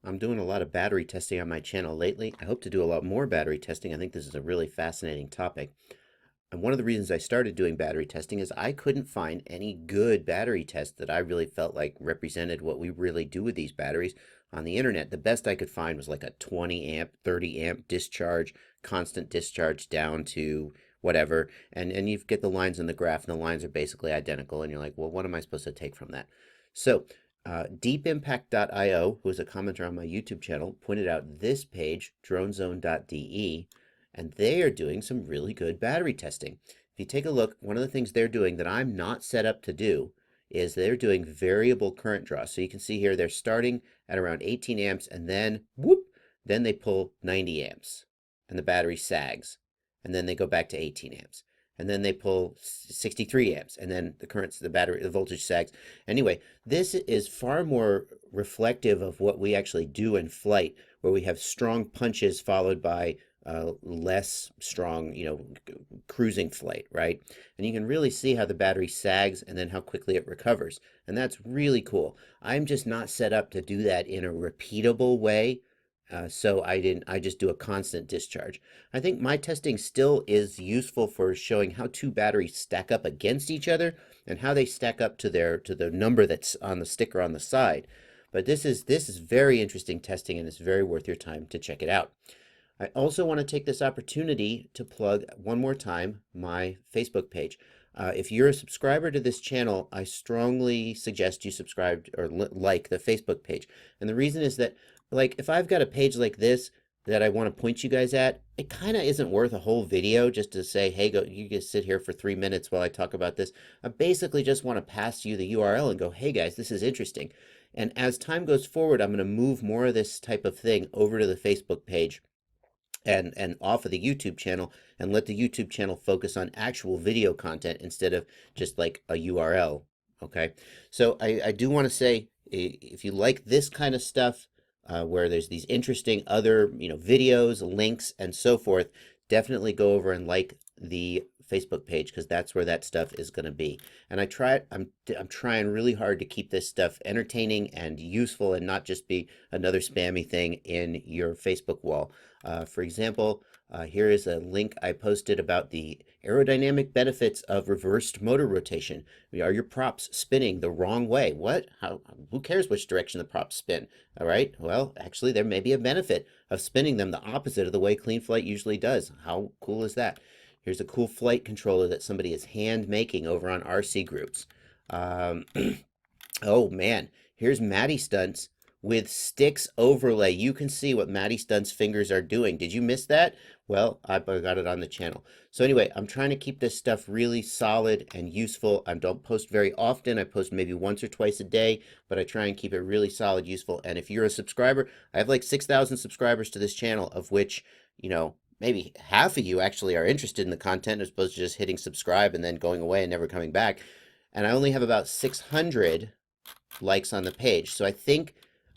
I'm doing a lot of battery testing on my channel lately. I hope to do a lot more battery testing. I think this is a really fascinating topic. And one of the reasons I started doing battery testing is I couldn't find any good battery tests that I really felt like represented what we really do with these batteries on the internet. The best I could find was like a 20 amp, 30 amp discharge, constant discharge down to whatever. And you get the lines in the graph, and the lines are basically identical. And you're like, well, what am I supposed to take from that? So deepimpact.io, who is a commenter on my YouTube channel, pointed out this page, dronezone.de, and they are doing some really good battery testing. If you take a look, one of the things they're doing that I'm not set up to do is they're doing variable current draw. So you can see here they're starting at around 18 amps, and then whoop, then they pull 90 amps, and the battery sags, and then they go back to 18 amps. And then they pull 63 amps, and then the voltage sags. Anyway, this is far more reflective of what we actually do in flight, where we have strong punches followed by less strong, cruising flight, right? And you can really see how the battery sags and then how quickly it recovers. And that's really cool. I'm just not set up to do that in a repeatable way. So I just do a constant discharge. I think my testing still is useful for showing how two batteries stack up against each other and how they stack up to the number that's on the sticker on the side. But this is very interesting testing, and it's very worth your time to check it out. I also want to take this opportunity to plug one more time my Facebook page. If you're a subscriber to this channel, I strongly suggest you subscribe or like the Facebook page. And the reason is that, like, if I've got a page like this that I want to point you guys at, it kind of isn't worth a whole video just to say, hey, you guys sit here for 3 minutes while I talk about this. I basically just want to pass you the URL and go, hey guys, this is interesting. And as time goes forward, I'm going to move more of this type of thing over to the Facebook page and off of the YouTube channel, and let the YouTube channel focus on actual video content instead of just like a URL. Okay, so I do want to say, if you like this kind of stuff, where there's these interesting other videos, links, and so forth, definitely go over and like the Facebook page, because that's where that stuff is going to be. And I'm trying really hard to keep this stuff entertaining and useful, and not just be another spammy thing in your Facebook wall. For example, here is a link I posted about the aerodynamic benefits of reversed motor rotation. Are your props spinning the wrong way? What? Who cares which direction the props spin? All right. Well, actually, there may be a benefit of spinning them the opposite of the way clean flight usually does. How cool is that? Here's a cool flight controller that somebody is hand making over on RC Groups. Oh man, here's Matty Stunts with sticks overlay. You can see what Matty Stunt's fingers are doing. Did you miss that? Well, I got it on the channel. So anyway, I'm trying to keep this stuff really solid and useful. I don't post very often. I post maybe once or twice a day, but I try and keep it really solid, useful. And if you're a subscriber, I have like 6,000 subscribers to this channel, of which, maybe half of you actually are interested in the content, as opposed to just hitting subscribe and then going away and never coming back. And I only have about 600 likes on the page. So I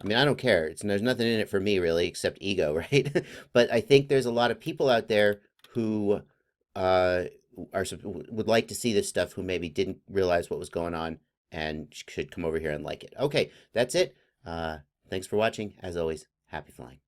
don't care. There's nothing in it for me really, except ego, right? But I think there's a lot of people out there who would like to see this stuff, who maybe didn't realize what was going on and should come over here and like it. Okay, that's it. Thanks for watching. As always, happy flying.